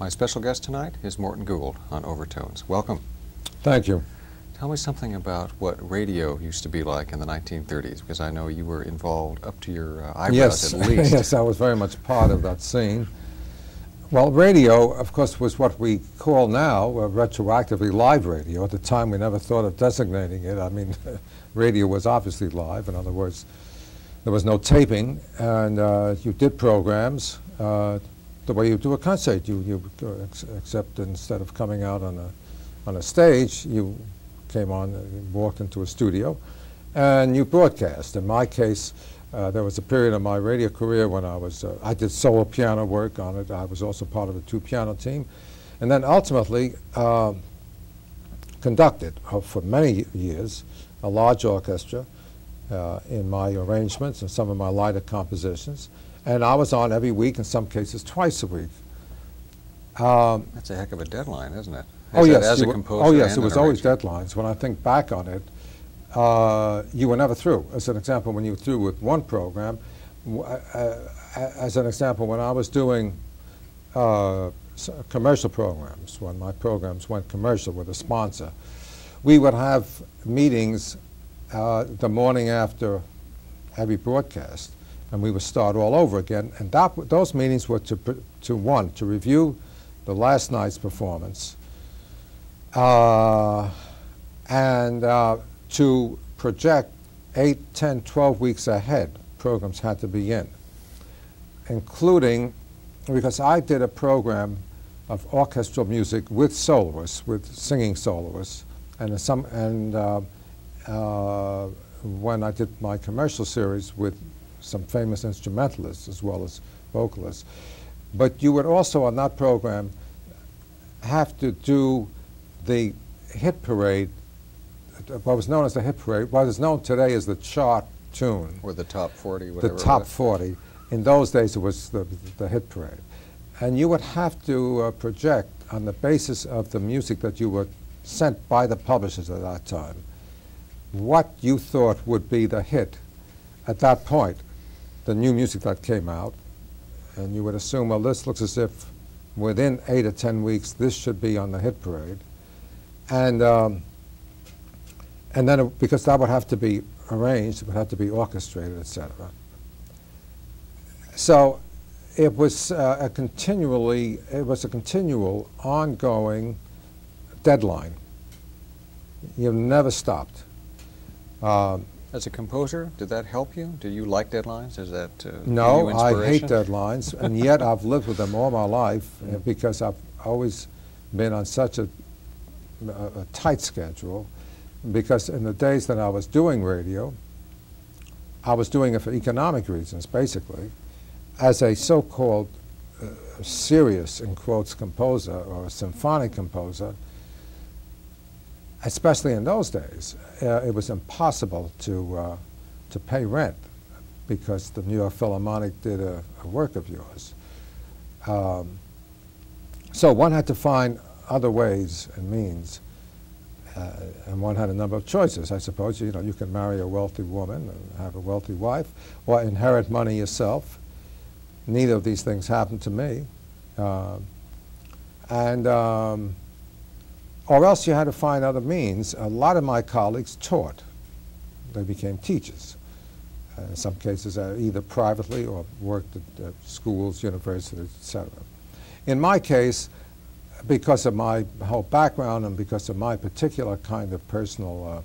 My special guest tonight is Morton Gould on Overtones. Welcome. Thank you. Tell me something about what radio used to be like in the 1930s, because I know you were involved up to your eyebrows at least. Yes, I was very much part of that scene. Well, radio, of course, was what we call now retroactively live radio. At the time, we never thought of designating it. I mean, radio was obviously live. In other words, there was no taping, and you did programs the way you do a concert. Except instead of coming out on a stage, you came on, walked into a studio, and you broadcast. In my case, there was a period of my radio career when I did solo piano work on it. I was also part of a two-piano team, and then ultimately conducted for many years a large orchestra in my arrangements and some of my lighter compositions, and I was on every week, in some cases twice a week. That's a heck of a deadline, isn't it? Oh yes, as a composer. Oh yes, it was always deadlines. When I think back on it, you were never through. As an example, when you were through with one program, as an example, when I was doing commercial programs, when my programs went commercial with a sponsor, we would have meetings the morning after every broadcast, and we would start all over again. And those meetings were to review the last night's performance, and to project 8, 10, 12 weeks ahead. Programs had to be in, including, because I did a program of orchestral music with soloists, with singing soloists, and when I did my commercial series with some famous instrumentalists as well as vocalists. But you would also on that program have to do the hit parade, what was known as the hit parade, what is known today as the chart tune. Or the top 40, whatever. The top 40. In those days it was the hit parade. And you would have to project on the basis of the music that you were sent by the publishers at that time, what you thought would be the hit at that point, the new music that came out. And you would assume, well, this looks as if within 8 or 10 weeks this should be on the hit parade. And then, because that would have to be arranged, it would have to be orchestrated, etc. So it was a continual, ongoing deadline. You never stopped. As a composer, did that help you? Do you like deadlines? Does that No, give you I hate inspiration? deadlines, and yet I've lived with them all my life because I've always been on such a tight schedule, because in the days that I was doing radio, I was doing it for economic reasons, basically. As a so-called serious, in quotes, composer or a symphonic composer, especially in those days, it was impossible to pay rent because the New York Philharmonic did a work of yours. So one had to find other ways and means, and one had a number of choices. I suppose you can marry a wealthy woman and have a wealthy wife, or inherit money yourself. Neither of these things happened to me, or else you had to find other means. A lot of my colleagues taught; they became teachers. In some cases, either privately or worked at schools, universities, etc. In my case, because of my whole background and because of my particular kind of personal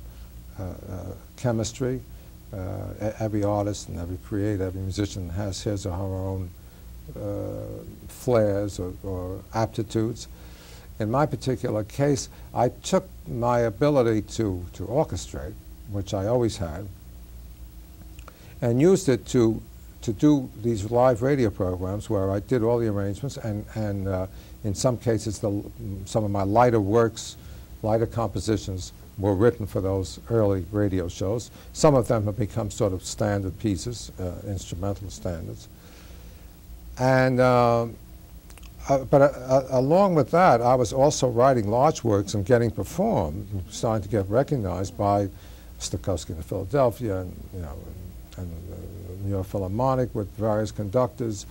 chemistry, every artist and every creator, every musician has his or her own flares or aptitudes. In my particular case, I took my ability to orchestrate, which I always had, and used it to do these live radio programs where I did all the arrangements, and in some cases some of my lighter works, lighter compositions were written for those early radio shows. Some of them have become sort of standard pieces, instrumental standards. And but along with that, I was also writing large works and getting performed, starting to get recognized by Stokowski in Philadelphia, and and the New York Philharmonic with various conductors.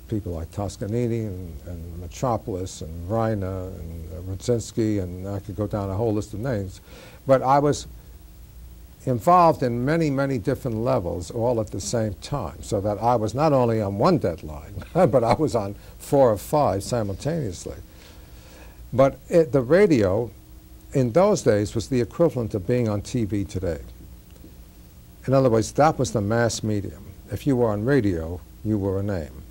people like Toscanini and Metropolis and Reiner and Rudzinski, and I could go down a whole list of names. But I was involved in many, many different levels all at the same time, so that I was not only on one deadline, but I was on 4 or 5 simultaneously. But the radio in those days was the equivalent of being on TV today. In other words, that was the mass medium. If you were on radio, you were a name.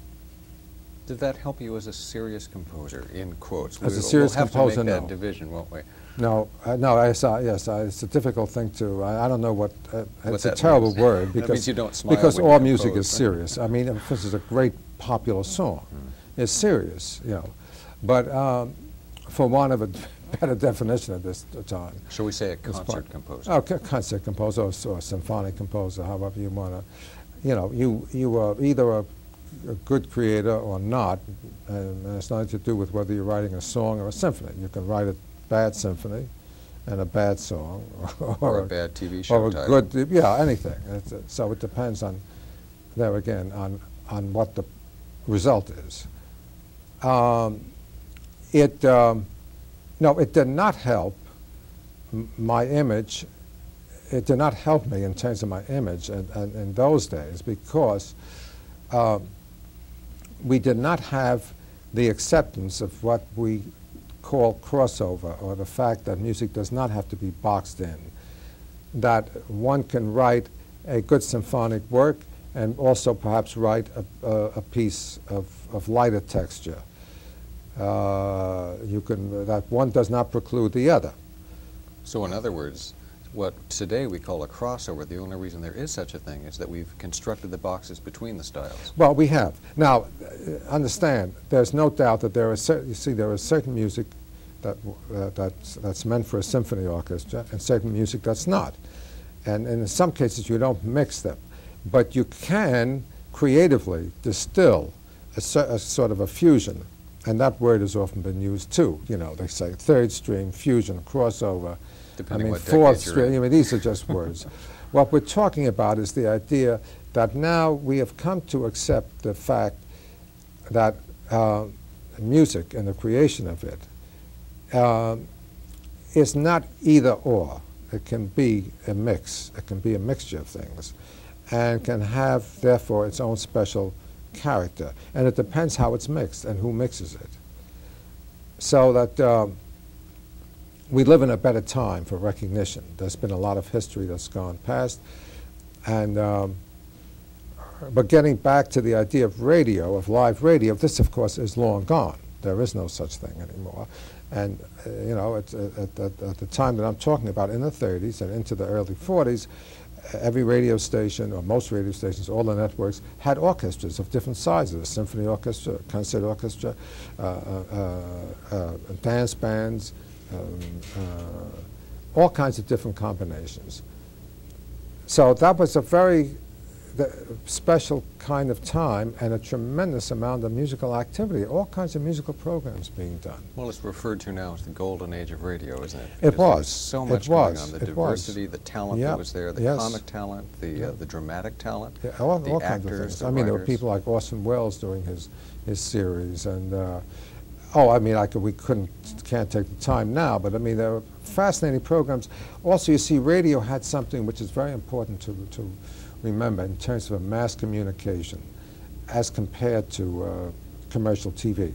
Did that help you as a serious composer, in quotes? As a serious composer, we'll have to make no. that division, won't we? No, yes, it's a difficult thing to, I don't know what, it's a that terrible means. word, That means you don't smile because when you all music compose, is right? serious. I mean, if this is a great popular song, it's serious, you know. But for want of a better definition at this time. Shall we say a concert composer? Oh, concert composer or symphonic composer, however you want to, you know, you are either a good creator or not, and it's nothing to do with whether you're writing a song or a symphony. You can write a bad symphony and a bad song, or a bad TV show or a title. good, yeah, anything. So it depends on, there again, on what the result is. No, it did not help my image. It did not help me in terms of my image in those days, because we did not have the acceptance of what we call crossover, or the fact that music does not have to be boxed in, that one can write a good symphonic work and also perhaps write a piece of lighter texture. That one does not preclude the other. So in other words, what today we call a crossover, the only reason there is such a thing is that we've constructed the boxes between the styles. Well, we have. Now, understand, there's no doubt that there is, you see, there is certain music that's meant for a symphony orchestra and certain music that's not. And in some cases you don't mix them. But you can creatively distill a sort of a fusion. And that word has often been used too. You know, they say third stream, fusion, crossover. Depending what fourth decade you're stream. in. I mean, these are just words. What we're talking about is the idea that now we have come to accept the fact that music and the creation of it is not either or. It can be a mix. It can be a mixture of things, and can have, therefore, its own special character. And it depends how it's mixed and who mixes it. So that we live in a better time for recognition. There's been a lot of history that's gone past. And, but getting back to the idea of radio, of live radio, this, of course, is long gone. There is no such thing anymore. And, you know, at the time that I'm talking about, in the 30s and into the early 40s, every radio station, or most radio stations, all the networks, had orchestras of different sizes: a symphony orchestra, a concert orchestra, dance bands, all kinds of different combinations. So that was a very special kind of time, and a tremendous amount of musical activity, all kinds of musical programs being done. Well, it's referred to now as the golden age of radio, isn't it? It was. There's so much going on. The diversity, the talent Yeah. that was there, the Yes. comic talent, the dramatic talent, Yeah, all the kinds of actors, things. the I mean, there were writers. people like Orson Welles doing his series, and oh, I mean, we can't take the time now, but I mean, there were fascinating programs. Also, you see, radio had something which is very important to remember in terms of a mass communication as compared to commercial TV.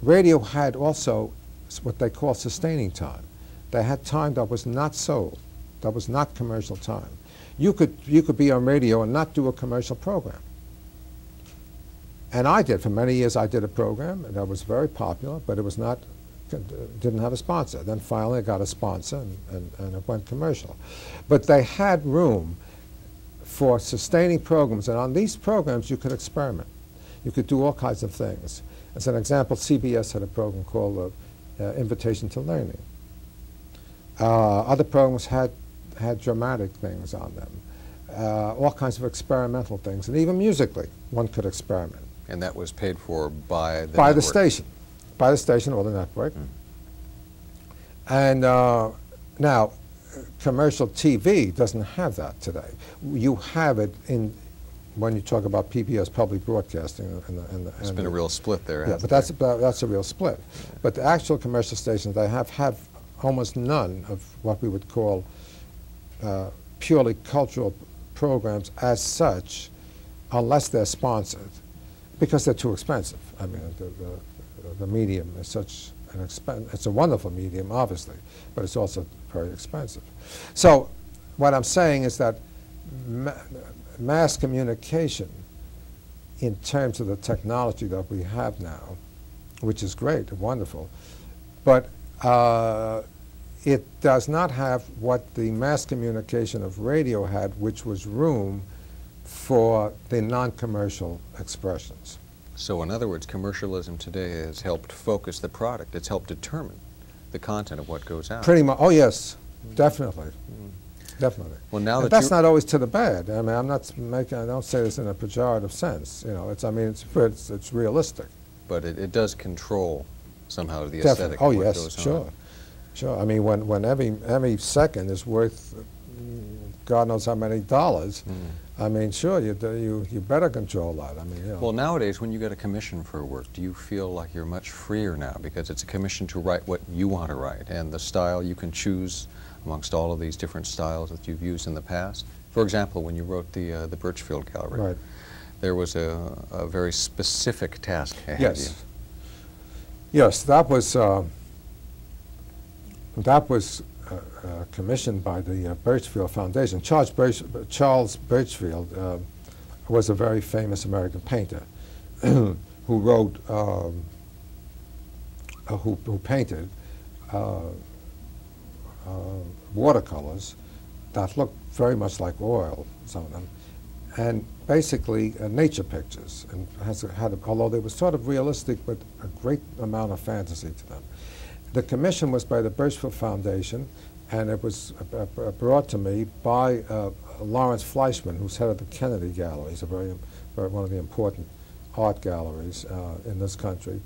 Radio had also what they call sustaining time. They had time that was not sold, that was not commercial time. You could be on radio and not do a commercial program. And I did. For many years I did a program that was very popular, but it was not, didn't have a sponsor. Then finally I got a sponsor, and it went commercial. But they had room for sustaining programs, and on these programs you could experiment. You could do all kinds of things. As an example, CBS had a program called Invitation to Learning. Other programs had dramatic things on them, all kinds of experimental things, and even musically one could experiment. And that was paid for by the By the network. station. By the station or the network. And now, commercial TV doesn't have that today. You have it in when you talk about PBS, public broadcasting. There's been a real split there. Yeah, but that's a real split. But the actual commercial stations, they have almost none of what we would call purely cultural programs as such, unless they're sponsored, because they're too expensive. I mean, the medium is such an expense. It's a wonderful medium, obviously, but it's also very expensive. So what I'm saying is that mass communication, in terms of the technology that we have now, which is great and wonderful, but it does not have what the mass communication of radio had, which was room for the non-commercial expressions. So in other words, commercialism today has helped focus the product. It's helped determine the content of what goes out. Pretty much. Oh, yes, definitely. Definitely. Well, now that that's not always to the bad. I mean, I don't say this in a pejorative sense. You know, I mean, it's realistic. But it does control somehow the Definitely. aesthetic. Oh, of what yes, goes sure. on. Sure. I mean, when every second is worth God knows how many dollars, I mean, sure, you better control that. I mean, you know. Well, nowadays, when you get a commission for a work, do you feel like you're much freer now because it's a commission to write what you want to write, and the style you can choose amongst all of these different styles that you've used in the past? For example, when you wrote the Birchfield Gallery, right, there was a very specific task ahead yes. of you. Yes, that was commissioned by the Birchfield Foundation. Charles Birchfield was a very famous American painter who wrote, who painted watercolors that looked very much like oil, some of them, and basically nature pictures, and although they were sort of realistic, but a great amount of fantasy to them. The commission was by the Birchfield Foundation, and it was brought to me by Lawrence Fleischman, who's head of the Kennedy Gallery. He's one of the important art galleries in this country.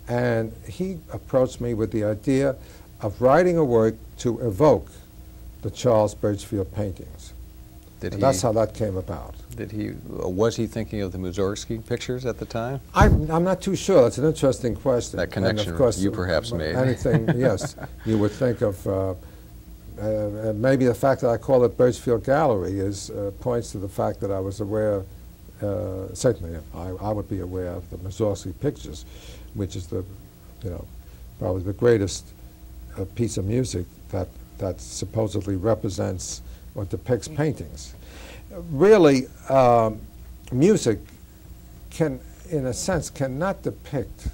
And he approached me with the idea of writing a work to evoke the Charles Birchfield paintings. And that's how that came about. Was he thinking of the Mussorgsky pictures at the time? I'm not too sure. That's an interesting question. That connection of course, you perhaps made. Anything, yes. You would think of, maybe the fact that I call it Birchfield Gallery points to the fact that I was aware, certainly I would be aware of the Mussorgsky pictures, which is probably the greatest piece of music that supposedly represents or depicts paintings. Really, music can, in a sense, cannot depict.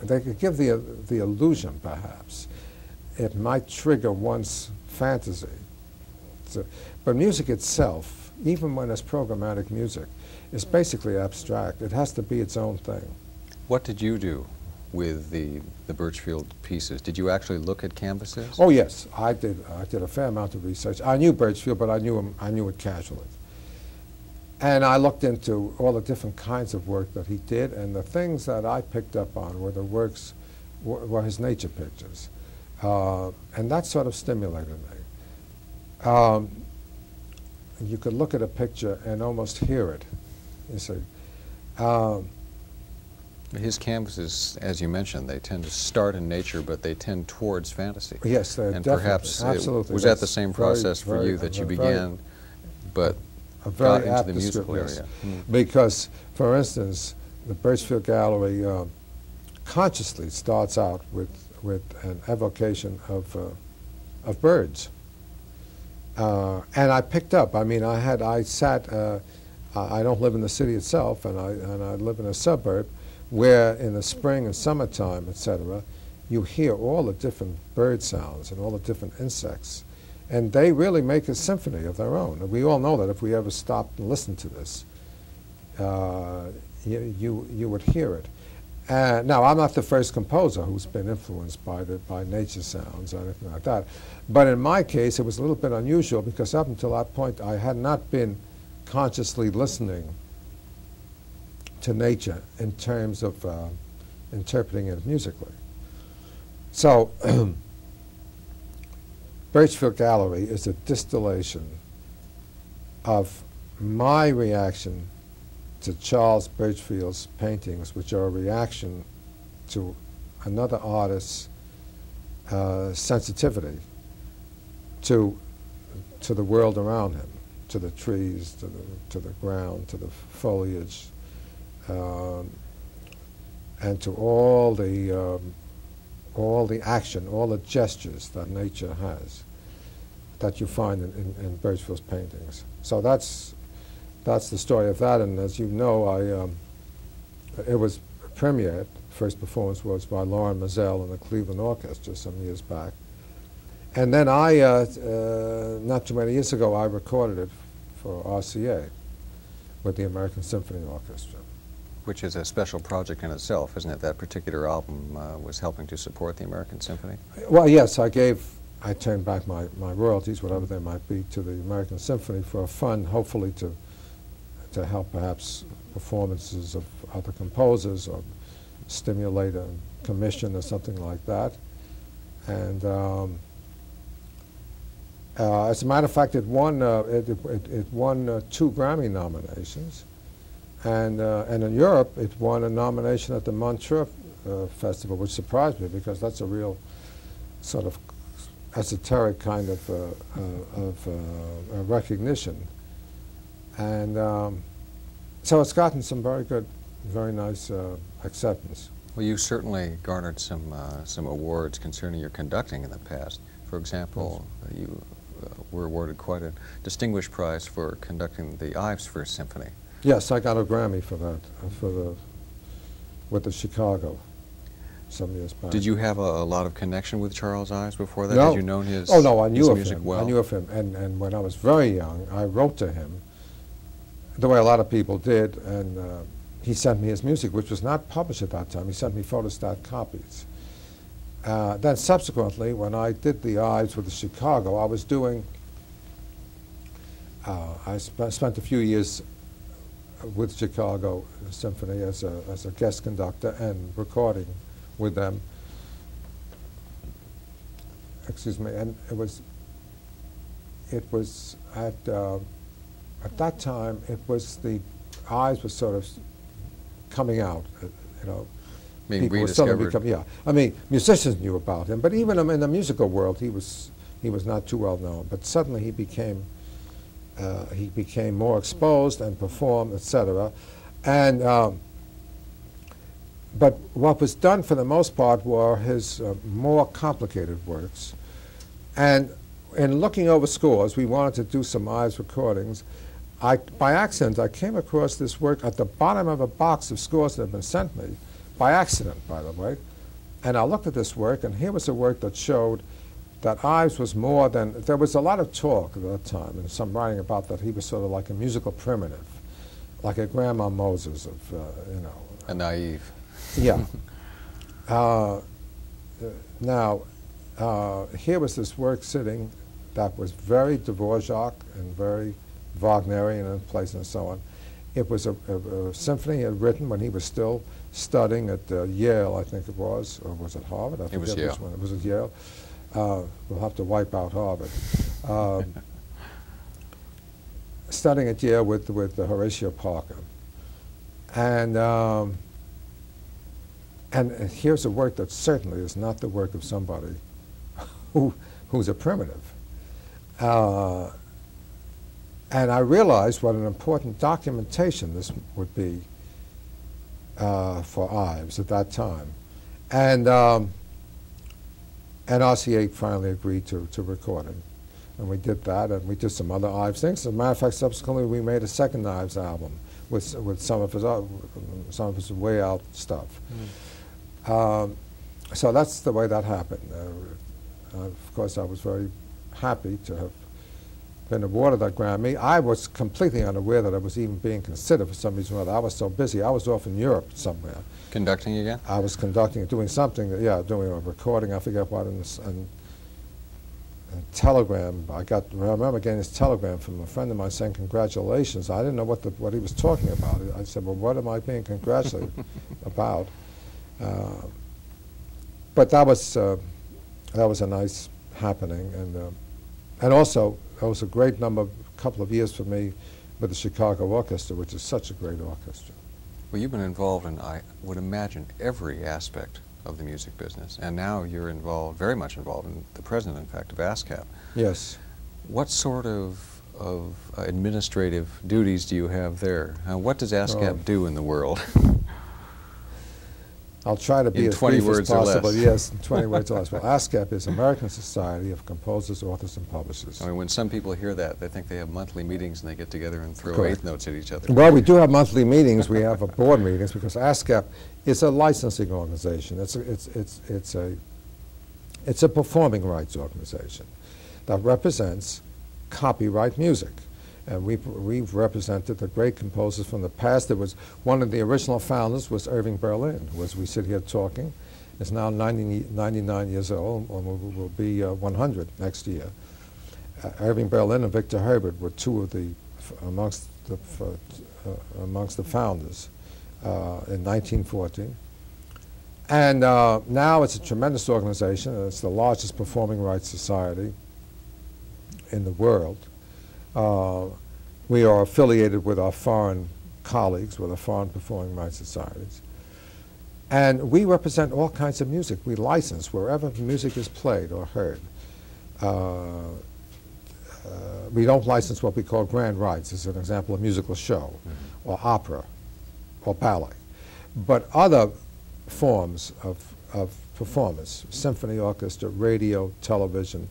They could give the illusion, perhaps. It might trigger one's fantasy. But music itself, even when it's programmatic music, is basically abstract. It has to be its own thing. What did you do with the Birchfield pieces? Did you actually look at canvases? Oh yes, I did. I did a fair amount of research. I knew Birchfield, but I knew it casually. And I looked into all the different kinds of work that he did, and the things that I picked up on were were his nature pictures, and that sort of stimulated me. You could look at a picture and almost hear it. You see. His canvases, as you mentioned, they tend to start in nature, but they tend towards fantasy. Yes, and definitely. Perhaps absolutely. Was that the same process for you that you began, but got into the musical area? Because, for instance, the Birchfield Gallery consciously starts out with an evocation of birds, and I picked up. I mean, I sat. I don't live in the city itself, and I live in a suburb, where in the spring and summertime, etc., you hear all the different bird sounds and all the different insects. And they really make a symphony of their own. And we all know that if we ever stopped and listened to this, you would hear it. Now, I'm not the first composer who's been influenced by nature sounds or anything like that. But in my case, it was a little bit unusual because up until that point, I had not been consciously listening to nature in terms of interpreting it musically. So, Birchfield Gallery is a distillation of my reaction to Charles Birchfield's paintings, which are a reaction to another artist's sensitivity to the world around him, to the trees, to the ground, to the foliage, and to all the action, all the gestures that nature has, that you find in Birchfield's paintings. So that's the story of that. And as you know, it was premiered. First performance was by Lauren Mazel and the Cleveland Orchestra some years back. And then not too many years ago, I recorded it for RCA with the American Symphony Orchestra. Which is a special project in itself, isn't it? That particular album was helping to support the American Symphony? Well, yes, I turned back my royalties, whatever they might be, to the American Symphony for a fund, hopefully to help perhaps performances of other composers or stimulate a commission or something like that. And as a matter of fact, it won 2 Grammy nominations. And in Europe, it won a nomination at the Montreux Festival, which surprised me because that's a real sort of esoteric kind of recognition. And so it's gotten some very good, very nice acceptance. Well, you certainly garnered some awards concerning your conducting in the past. For example, you were awarded quite a distinguished prize for conducting the Ives First Symphony. Yes, I got a Grammy for that, with the Chicago some years back. Did you have a lot of connection with Charles Ives before that? No. Had you known his Oh no, I knew of music him. well? I knew of him, and when I was very young, I wrote to him, the way a lot of people did, and he sent me his music, which was not published at that time. He sent me photostat copies. Then subsequently, when I did the Ives with the Chicago, I was doing, I spent a few years with Chicago Symphony as a guest conductor and recording with them. Excuse me, and it was at that time, it was the Ives was sort of coming out, you know. Being People were rediscovered. suddenly becoming, yeah. I mean, musicians knew about him, but even in the musical world, he was not too well known. But suddenly he became more exposed and performed, etc. And but what was done for the most part were his more complicated works. And in looking over scores, we wanted to do some Ives recordings. By accident, I came across this work at the bottom of a box of scores that had been sent me, by accident, by the way. And I looked at this work, and here was a work that showed that Ives was more than, there was a lot of talk at that time, and some writing about that he was sort of like a musical primitive, like a Grandma Moses of, you know. A naive. Yeah. Now, here was this work sitting that was very Dvorak and very Wagnerian in place and so on. It was a symphony he had written when he was still studying at Yale, I think it was, or was it Harvard? I It was forget Yale. which one. It was at Yale. We'll have to wipe out Harvard. Studying at Yale with Horatio Parker. And here's a work that certainly is not the work of somebody who's a primitive. And I realized what an important documentation this would be for Ives at that time. And RCA finally agreed to record it. And we did that, and we did some other Ives things. As a matter of fact, subsequently we made a second Ives album with some of his way out stuff. So that's the way that happened. Of course, I was very happy to have been awarded that Grammy. I was completely unaware that I was even being considered for some reason or other. I was so busy. I was off in Europe somewhere. Conducting again? I was conducting, doing something, yeah, doing a recording, I forget what, and telegram. I remember getting this telegram from a friend of mine saying congratulations. I didn't know what he was talking about. I said, well, what am I being congratulated about? But that was a nice happening, and also it was a great couple of years for me with the Chicago Orchestra, which is such a great orchestra. Well, you've been involved in, I would imagine, every aspect of the music business, and now you're involved, very much involved, in the president, in fact, of ASCAP. Yes. What sort of administrative duties do you have there? What does ASCAP do in the world? I'll try to be in as 20 brief words as possible. or less. Yes, in 20 words or less. Well, ASCAP is American Society of Composers, Authors, and Publishers. I mean, when some people hear that, they think they have monthly meetings and they get together and throw Correct. eighth notes at each other. Well, we do have monthly meetings. We have board meetings because ASCAP is a licensing organization. It's a performing rights organization that represents copyright music. And we've represented the great composers from the past. There was one of the original founders was Irving Berlin, who, as we sit here talking, is now 99 years old, and will be 100 next year. Irving Berlin and Victor Herbert were two of the amongst the founders in 1914. And now it's a tremendous organization. It's the largest performing rights society in the world. We are affiliated with our foreign colleagues, with our foreign performing rights societies. And we represent all kinds of music. We license wherever music is played or heard. We don't license what we call grand rights, as an example, a musical show, or opera, or ballet. But other forms of performance, symphony orchestra, radio, television,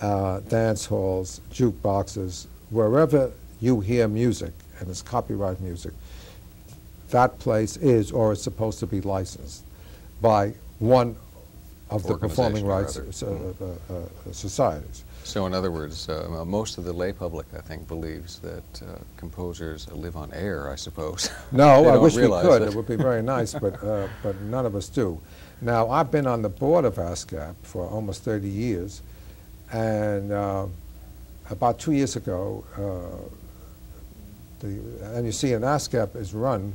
dance halls, jukeboxes, wherever you hear music, and it's copyright music, that place is or is supposed to be licensed by one of the performing rights societies. So in other words, most of the lay public, I think, believes that composers live on air, I suppose. No, I wish we could. It would be very nice, but none of us do. Now, I've been on the board of ASCAP for almost 30 years, and about 2 years ago, and you see, an ASCAP is run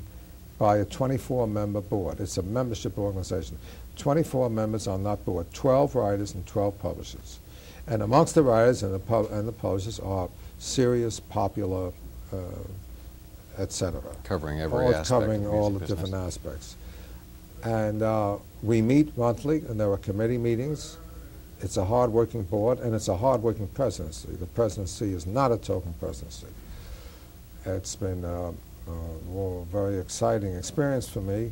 by a 24-member board. It's a membership organization. 24 members on that board, 12 writers and 12 publishers. And amongst the writers and the publishers are serious, popular, etc. Covering every aspect covering of the all the music different business. aspects. And we meet monthly, and there are committee meetings. It's a hard-working board, and it's a hard-working presidency. The presidency is not a token presidency. It's been a very exciting experience for me.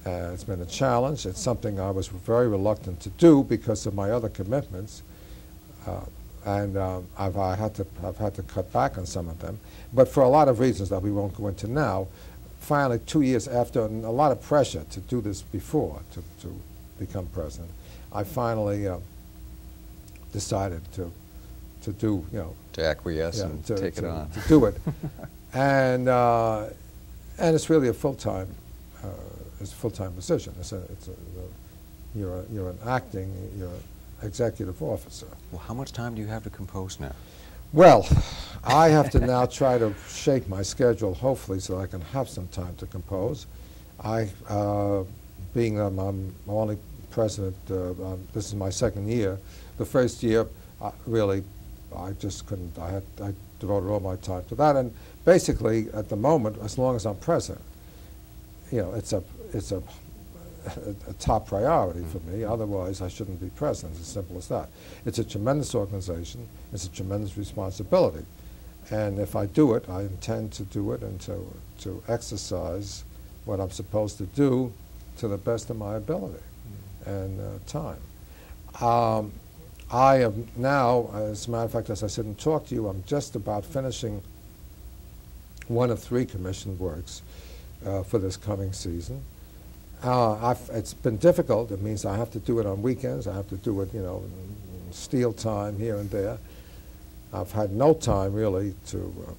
It's been a challenge. It's something I was very reluctant to do because of my other commitments, and I've had to cut back on some of them. But for a lot of reasons that we won't go into now, finally, 2 years after a lot of pressure to do this before, to become president, I finally decided to do, to acquiesce and take it on. To do it. And it's really a full-time position. You're an executive officer. Well, how much time do you have to compose now? Well, I have to now try to shape my schedule, hopefully, so I can have some time to compose. Being I'm only president, this is my second year. The first year, really, I just couldn't. I devoted all my time to that, and basically, at the moment, as long as I'm president, it's a top priority for me. Otherwise, I shouldn't be president. It's as simple as that. It's a tremendous organization. It's a tremendous responsibility, and if I do it, I intend to do it and to exercise what I'm supposed to do to the best of my ability and time. I am now, as a matter of fact, as I sit and talk to you, I'm just about finishing one of 3 commissioned works for this coming season. It's been difficult. It means I have to do it on weekends. I have to do it, steal time here and there. I've had no time really to,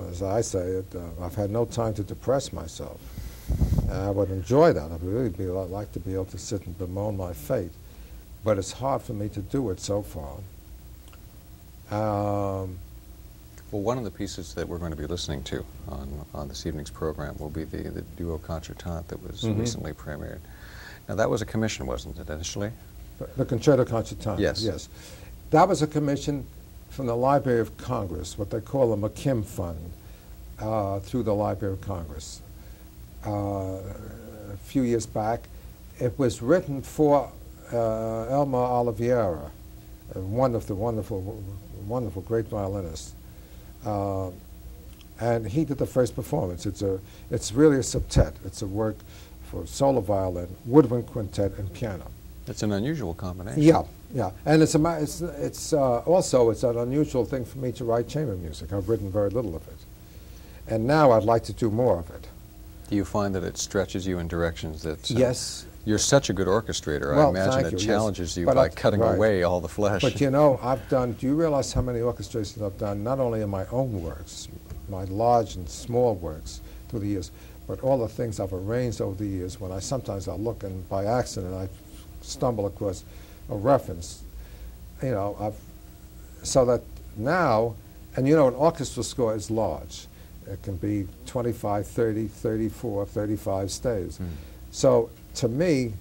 as I say it, I've had no time to depress myself. And I would enjoy that. I would really like to be able to sit and bemoan my fate. But it's hard for me to do it so far. Well, one of the pieces that we're going to be listening to on this evening's program will be the Duo Concertante that was recently premiered. Now, that was a commission, wasn't it, initially? The Concerto Concertante. Yes. Yes. That was a commission from the Library of Congress, what they call a McKim Fund. through the Library of Congress. A few years back, it was written for Elmer Oliveira, one of the wonderful great violinists. And he did the first performance. It's really a septet. It's a work for solo violin, woodwind quintet, and piano. It's an unusual combination. Yeah, yeah. And it's also an unusual thing for me to write chamber music. I've written very little of it. And now I'd like to do more of it. Do you find that it stretches you in directions that... Yes. You're such a good orchestrator. Well, I imagine it challenges you by cutting away all the flesh. But you know, do you realize how many orchestrations I've done, not only in my own works, my large and small works through the years, but all the things I've arranged over the years when sometimes I'll look and by accident I stumble across a reference, you know, so that now, and you know, an orchestral score is large. It can be 25, 30, 34, 35 staves. Mm. So to me,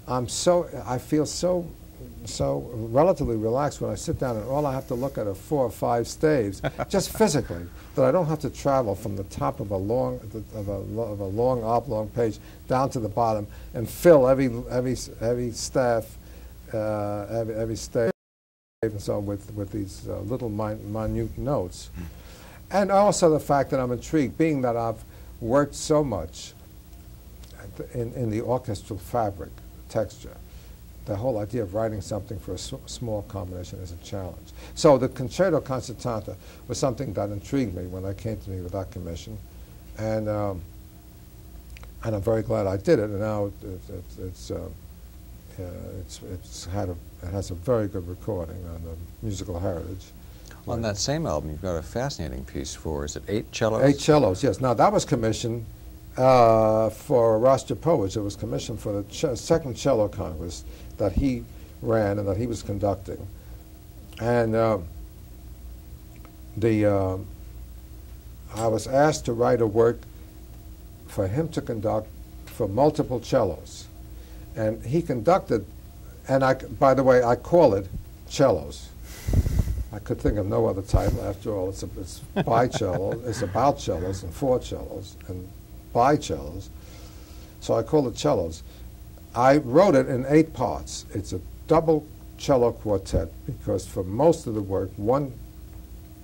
I feel so relatively relaxed when I sit down and all I have to look at are 4 or 5 staves, just physically, that I don't have to travel from the top of a long oblong page down to the bottom and fill every staff, every stave, and so on with these little minute notes. And also the fact that I'm intrigued, being that I've worked so much in the orchestral fabric, texture. The whole idea of writing something for a small combination is a challenge. So the Concerto Concertante was something that intrigued me when they came to me with that commission, and I'm very glad I did it. And now it has a very good recording on the musical heritage. On that same album, you've got a fascinating piece for, is it 8 cellos? 8 cellos, yes. Now that was commissioned for Rostropovich. It was commissioned for the second cello congress that he ran and that he was conducting. And I was asked to write a work for him to conduct for multiple cellos. And he conducted, and by the way, I call it cellos. I could think of no other title. After all, it's bicello. It's about cellos and 4 cellos and bicellos. So I call it cellos. I wrote it in 8 parts. It's a double cello quartet because for most of the work, one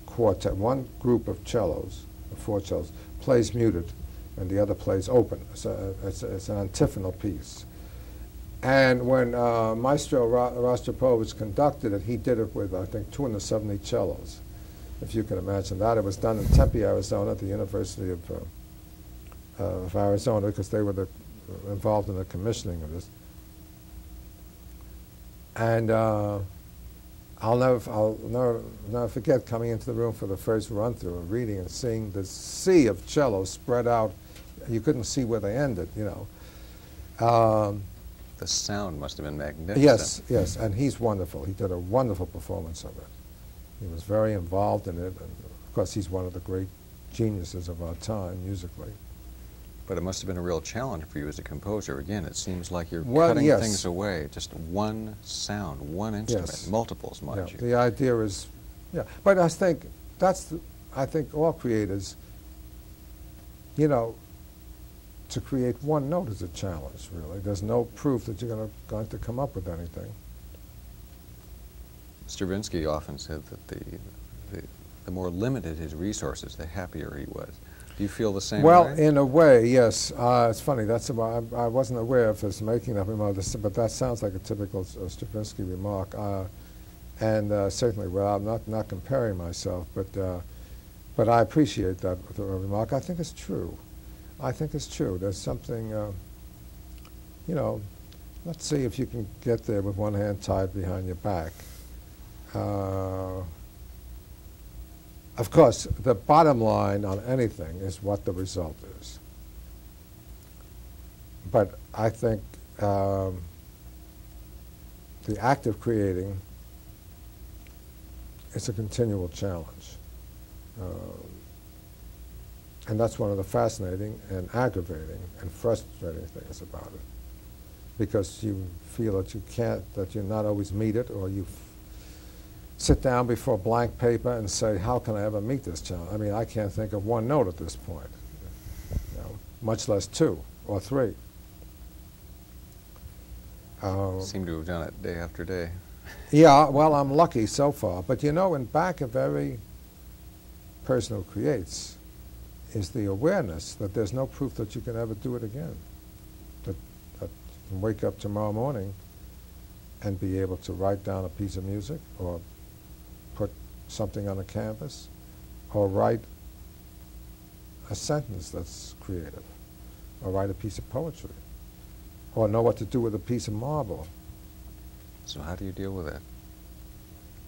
group of cellos, 4 cellos, plays muted and the other plays open. So it's an antiphonal piece. And when Maestro Rostropovich conducted it, he did it with, I think, 270 cellos, if you can imagine that. It was done in Tempe, Arizona, at the University of Arizona, because they were involved in the commissioning of this. And I'll never forget coming into the room for the first run-through and reading and seeing the sea of cellos spread out. You couldn't see where they ended, you know. The sound must have been magnificent. Yes, yes, and he's wonderful. He did a wonderful performance of it. He was very involved in it, and of course he's one of the great geniuses of our time musically. But it must have been a real challenge for you as a composer. Again, it seems like you're cutting things away. Just one sound, one instrument, multiples, mind you. The idea is, but I think I think all creators, you know, to create one note is a challenge, really. There's no proof that you're going to come up with anything. Stravinsky often said that the more limited his resources, the happier he was. Do you feel the same way? Well, in a way, yes. It's funny. That's why I wasn't aware of his making that remark, but that sounds like a typical Stravinsky remark. And certainly, well, I'm not comparing myself, but I appreciate that remark. I think it's true. I think it's true. There's something, you know, let's see if you can get there with one hand tied behind your back. Of course, the bottom line on anything is what the result is. But I think the act of creating is a continual challenge. And that's one of the fascinating and aggravating and frustrating things about it. Because you feel that you can't, that you're not always meet it, or sit down before blank paper and say, how can I ever meet this challenge? I mean, I can't think of one note at this point, much less two or three. Seem to have done it day after day. Yeah, well, I'm lucky so far. But you know, in back of every person who creates is the awareness that there's no proof that you can ever do it again. That you can wake up tomorrow morning and be able to write down a piece of music or put something on a canvas or write a sentence that's creative or write a piece of poetry or know what to do with a piece of marble. So how do you deal with that?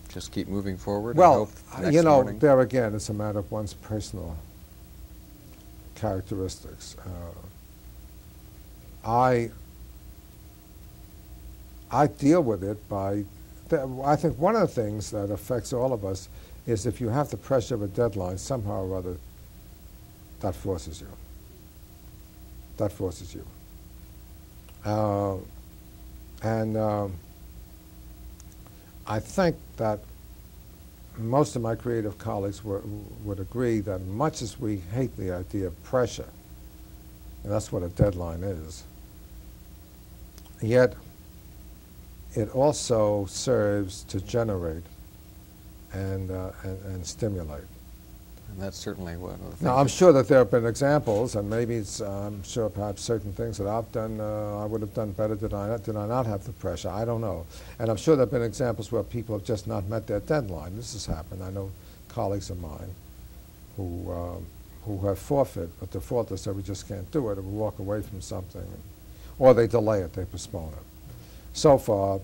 Just keep moving forward? Well, and hope you know, morning? there again, it's a matter of one's personal characteristics. I deal with it by, I think one of the things that affects all of us is if you have the pressure of a deadline, somehow or other, that forces you. That forces you. I think that most of my creative colleagues would agree that much as we hate the idea of pressure, and that's what a deadline is, yet it also serves to generate and stimulate. And that's certainly one of the things. Now, I'm sure that there have been examples, and maybe it's, I'm sure perhaps certain things that I've done, I would have done better did I not have the pressure. I don't know. And I'm sure there have been examples where people have just not met their deadline. This has happened. I know colleagues of mine who have forfeit, but the fault is that we just can't do it, or we walk away from something, or they delay it, they postpone it. So far,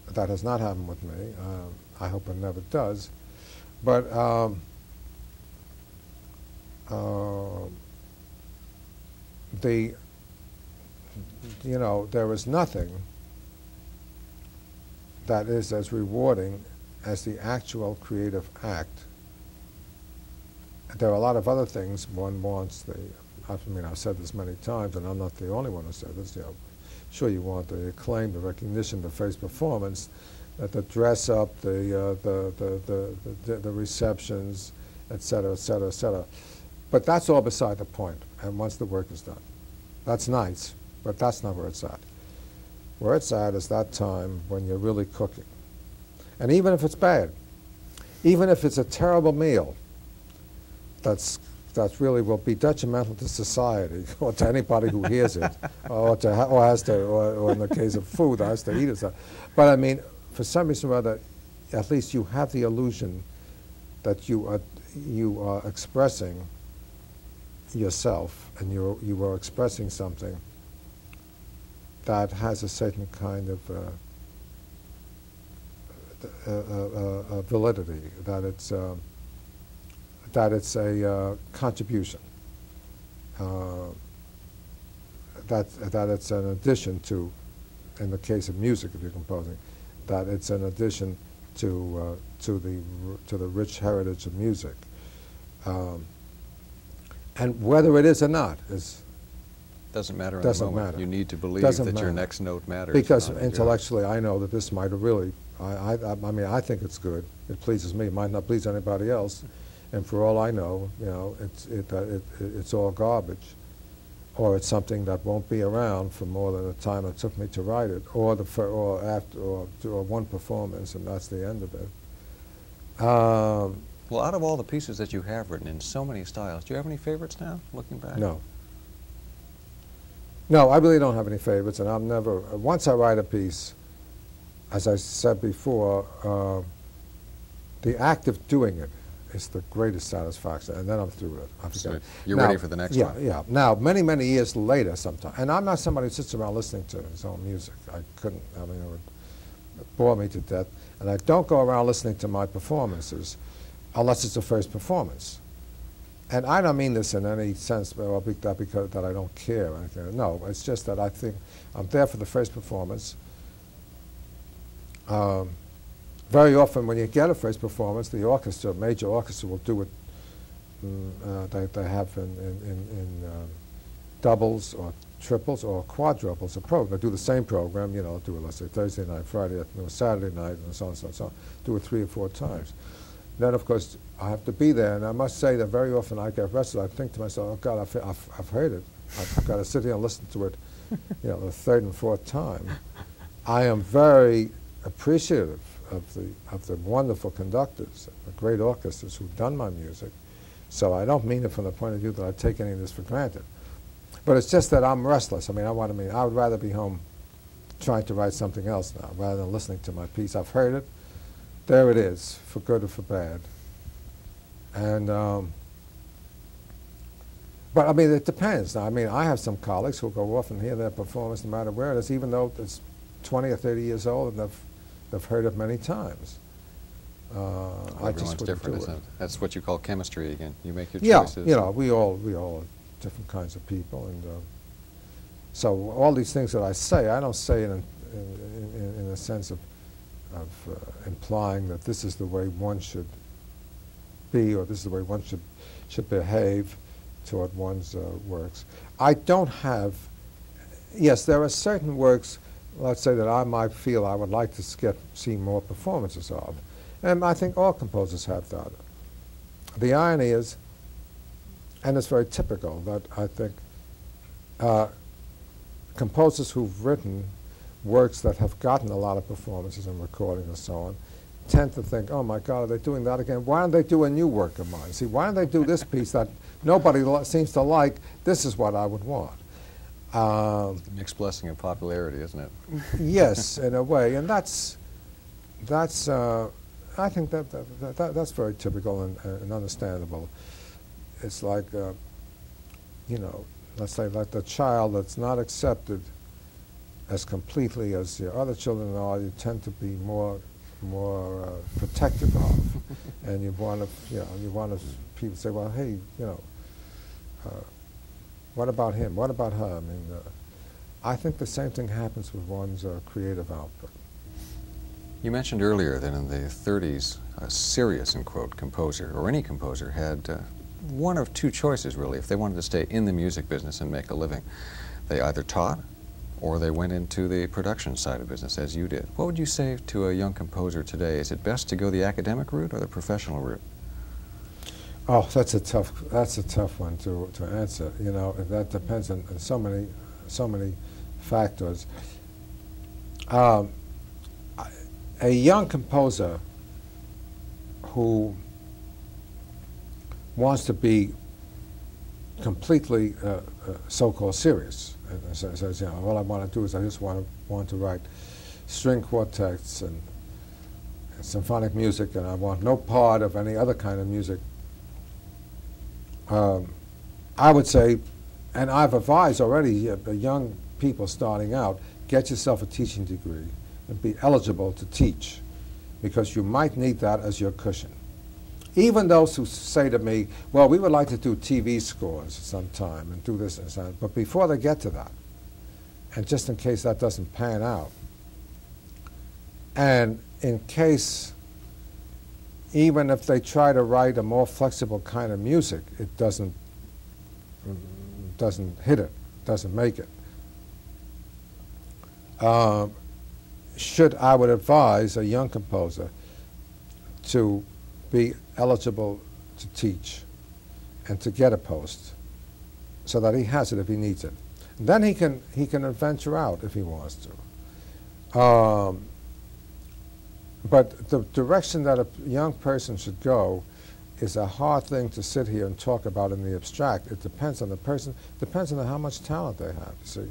that has not happened with me. I hope it never does. But you know, there is nothing that is as rewarding as the actual creative act. There are a lot of other things one wants. I mean, I've said this many times, and I'm not the only one who said this. You know, sure, you want the acclaim, the recognition, the face performance, the dress up, the receptions, et cetera, et cetera, et cetera. But that's all beside the point, and once the work is done. That's nice, but that's not where it's at. Where it's at is that time when you're really cooking. And even if it's bad, even if it's a terrible meal that really will be detrimental to society or to anybody who hears it, or in the case of food, has to eat it. But I mean, for some reason or other, at least you have the illusion that you are expressing yourself, and you are expressing something that has a certain kind of validity, that it's a contribution, that it's an addition to, in the case of music, if you're composing, that it's an addition to the rich heritage of music. And whether it is or not doesn't matter in doesn't the moment. matter. You need to believe Doesn't that your matter. next note matters. Because not intellectually, I know that this might have really, I mean, I think it's good. It pleases me. It might not please anybody else. And for all I know, you know, it's all garbage. Or it's something that won't be around for more than the time it took me to write it, or one performance, and that's the end of it. Well, out of all the pieces that you have written in so many styles, do you have any favorites now, looking back? No. No, I really don't have any favorites, and I'll never, once I write a piece, as I said before, the act of doing it is the greatest satisfaction, and then I'm through with it. So you're ready for the next one. Yeah. Now, many, many years later sometime, and I'm not somebody who sits around listening to his own music. I couldn't, I mean, it would bore me to death. And I don't go around listening to my performances unless it's the first performance. And I don't mean this in any sense that I don't care or anything. No, it's just that I think I'm there for the first performance. Very often when you get a first performance, the orchestra, major orchestra, will do it. They have in doubles or triples or quadruples of program. I do the same program, you know, do it, let's say, Thursday night, Friday afternoon, Saturday night, and so on, so on, so on. Do it 3 or 4 times. Then, of course, I have to be there, and I must say that very often I get restless. I think to myself, oh, God, I've heard it. I've got to sit here and listen to it, you know, the 3rd and 4th time. I am very appreciative of the wonderful conductors, the great orchestras who've done my music. So I don't mean it from the point of view that I take any of this for granted. But it's just that I'm restless. I mean, I would rather be home trying to write something else now rather than listening to my piece. I've heard it. There it is, for good or for bad. And, but I mean, it depends. Now, I mean, I have some colleagues who go off and hear their performance no matter where it is, even though it's 20 or 30 years old and they've heard it many times. Well, everyone's different, isn't it? That's what you call chemistry again. You make your choices. Yeah, you know, we all are different kinds of people, and so all these things that I say, I don't say in a sense of implying that this is the way one should be, or this is the way one should behave toward one's works. I don't have. Yes, there are certain works, let's say, that I might feel I would like to see more performances of. And I think all composers have that. The irony is, and it's very typical, that I think composers who've written works that have gotten a lot of performances and recording and so on tend to think, oh my God, are they doing that again? Why don't they do a new work of mine? See, why don't they do this piece that nobody seems to like? This is what I would want. Mixed blessing of popularity, isn't it? Yes, in a way, and that's I think that's very typical and understandable. It's like, you know, let's say like the child that's not accepted as completely as your other children are, you tend to be more protective of, and you want to people say, well, hey, you know, what about him? What about her? I mean, I think the same thing happens with one's creative output. You mentioned earlier that in the 30s, a serious, in quote, composer, or any composer, had one of 2 choices, really, if they wanted to stay in the music business and make a living. They either taught, or they went into the production side of business, as you did. What would you say to a young composer today? Is it best to go the academic route or the professional route? Oh, that's a tough one to answer. You know, that depends on so many factors. A young composer who wants to be completely so-called serious, and says, you know, all I want to do is I just want to write string quartets and symphonic music, and I want no part of any other kind of music. I would say, and I've advised already young people starting out, get yourself a teaching degree and be eligible to teach, because you might need that as your cushion. Even those who say to me, well, we would like to do TV scores sometime and do this and that, but before they get to that, and just in case that doesn't pan out, and in case, even if they try to write a more flexible kind of music, it doesn't hit it, doesn't make it. I would advise a young composer to be eligible to teach and to get a post so that he has it if he needs it. And then he can venture out if he wants to. But the direction that a young person should go is a hard thing to sit here and talk about in the abstract. It depends on the person, depends on how much talent they have, you see.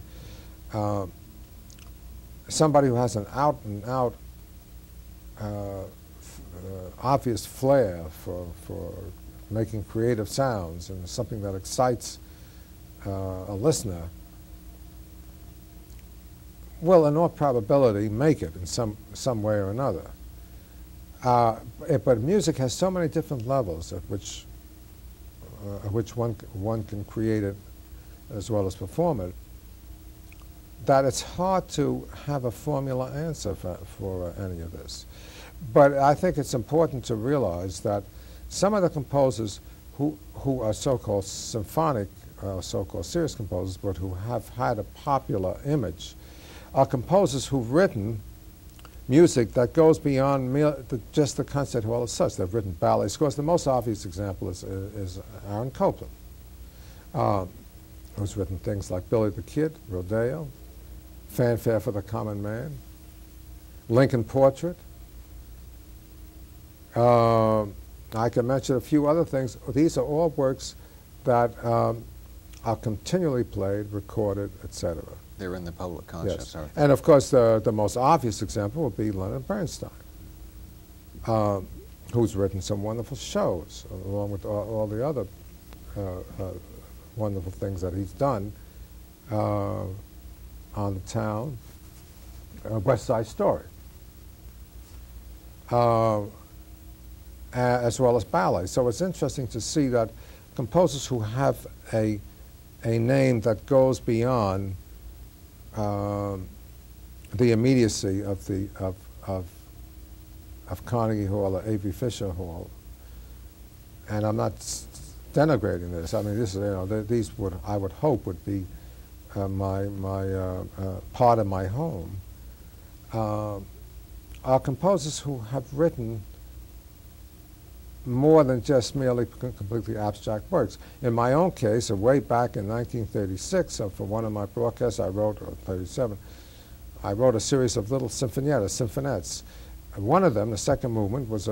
Somebody who has an out-and-out obvious flair for making creative sounds and something that excites a listener will, in all probability, make it in some way or another. But music has so many different levels at which one can create it as well as perform it, that it's hard to have a formula answer for any of this. But I think it's important to realize that some of the composers who are so-called symphonic so-called serious composers, but who have had a popular image, are composers who've written music that goes beyond just the concert hall as such. They've written ballet scores. The most obvious example is Aaron Copland, who's written things like Billy the Kid, Rodeo, Fanfare for the Common Man, Lincoln Portrait. I can mention a few other things. These are all works that are continually played, recorded, etc. They're in the public conscience, Yes. aren't they? And of course, the most obvious example would be Leonard Bernstein, who's written some wonderful shows, along with all the other wonderful things that he's done on the town, West Side Story, as well as ballet. So it's interesting to see that composers who have a name that goes beyond the immediacy of Carnegie Hall or A.V. Fisher Hall, and I'm not denigrating this. I mean, this is these would I would hope would be my part of my home. Are composers who have written more than just merely completely abstract works. In my own case, way back in 1936, for one of my broadcasts I wrote, or 37, I wrote a series of little sinfoniettes. One of them, the second movement, was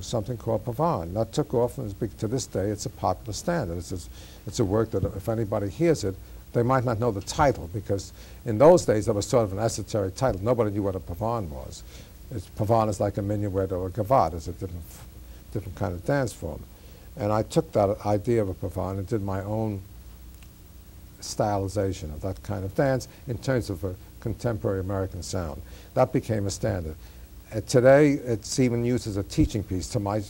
something called Pavane. That took off, and to this day it's a popular standard. It's a work that if anybody hears it, they might not know the title, because in those days there was sort of an esoteric title. Nobody knew what a Pavane was. Pavane is like a minuet or a gavotte. It's a different kind of dance form. And I took that idea of a pavane and did my own stylization of that kind of dance in terms of a contemporary American sound. That became a standard. Today, it's even used as a teaching piece, to my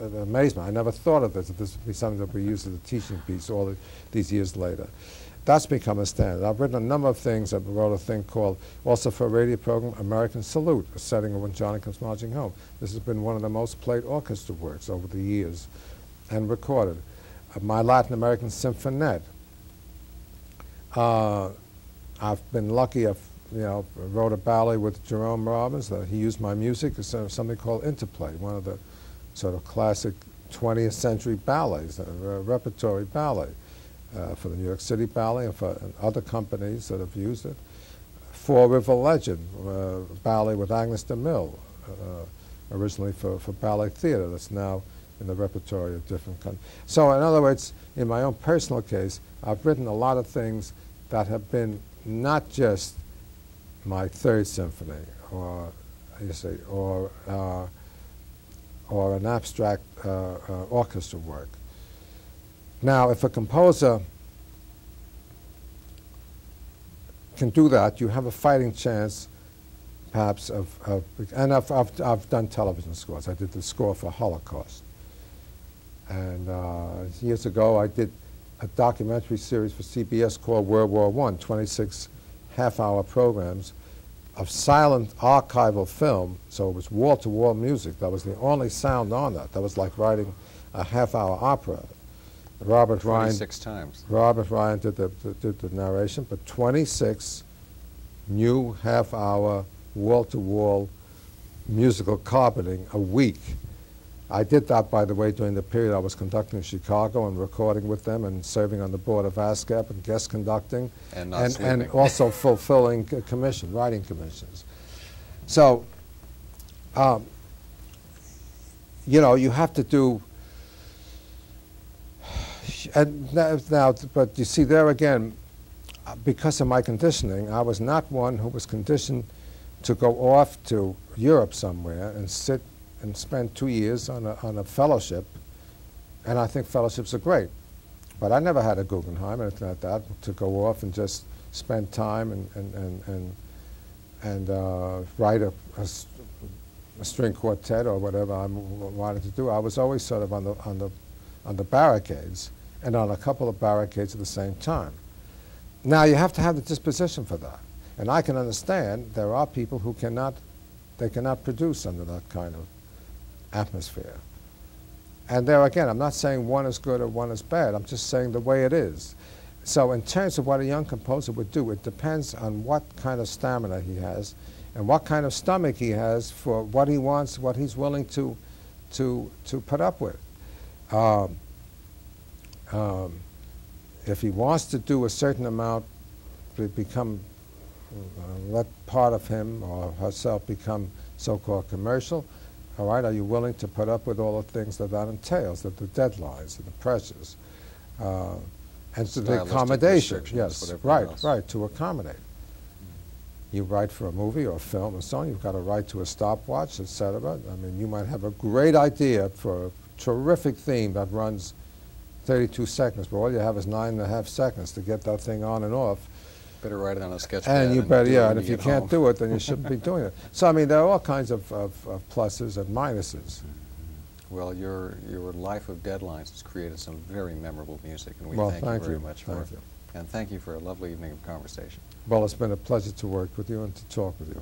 amazement. I never thought of this, that this would be something that we use as a teaching piece all these years later. That's become a standard. I've written a number of things. I wrote a thing called, also for a radio program, American Salute, a setting of When Johnny Comes Marching Home. This has been one of the most played orchestra works over the years and recorded. My Latin American Symphonette. I've been lucky, I wrote a ballet with Jerome Robbins. He used my music. It's something called Interplay, one of the sort of classic 20th century ballets, a repertory ballet. For the New York City Ballet and for other companies that have used it. Four River Legend, ballet with Agnes DeMille, originally for ballet theater, that's now in the repertory of different countries. So in other words, in my own personal case, I've written a lot of things that have been not just my Third Symphony, or an abstract orchestra work. Now, if a composer can do that, you have a fighting chance, perhaps, and I've done television scores. I did the score for Holocaust. And years ago, I did a documentary series for CBS called World War I, 26 half-hour programs of silent archival film, so it was wall-to-wall music. That was the only sound on that. That was like writing a half-hour opera. Robert Ryan 26 times. Robert Ryan did the narration, but 26 new half-hour wall-to-wall musical carpeting a week. I did that, by the way, during the period I was conducting in Chicago and recording with them and serving on the board of ASCAP and guest conducting, and also fulfilling writing commissions. So, you have to do. And now, but you see, there again, because of my conditioning, I was not one who was conditioned to go off to Europe somewhere and sit and spend 2 years on a fellowship. And I think fellowships are great. But I never had a Guggenheim or anything like that to go off and just spend time and write a string quartet or whatever I wanted to do. I was always sort of on the barricades, and on a couple of barricades at the same time. Now, you have to have the disposition for that. And I can understand there are people who cannot produce under that kind of atmosphere. And there again, I'm not saying one is good or one is bad. I'm just saying the way it is. So in terms of what a young composer would do, it depends on what kind of stamina he has and what kind of stomach he has for what he wants, what he's willing to put up with. If he wants to do a certain amount, let part of him or herself become so-called commercial, all right, are you willing to put up with all the things that entails, the deadlines, the pressures, and so the accommodation, yes, right, to accommodate. You write for a movie or a film or so on, you've got a right to a stopwatch, etc. I mean, you might have a great idea for a terrific theme that runs 32 seconds, but all you have is 9.5 seconds to get that thing on and off. Better write it on a sketch pad. And you better, yeah, and if you can't do it, then you shouldn't be doing it. So, I mean, there are all kinds of pluses and minuses. Well, your life of deadlines has created some very memorable music, and we thank you very much for it. And thank you for a lovely evening of conversation. Well, it's been a pleasure to work with you and to talk with you.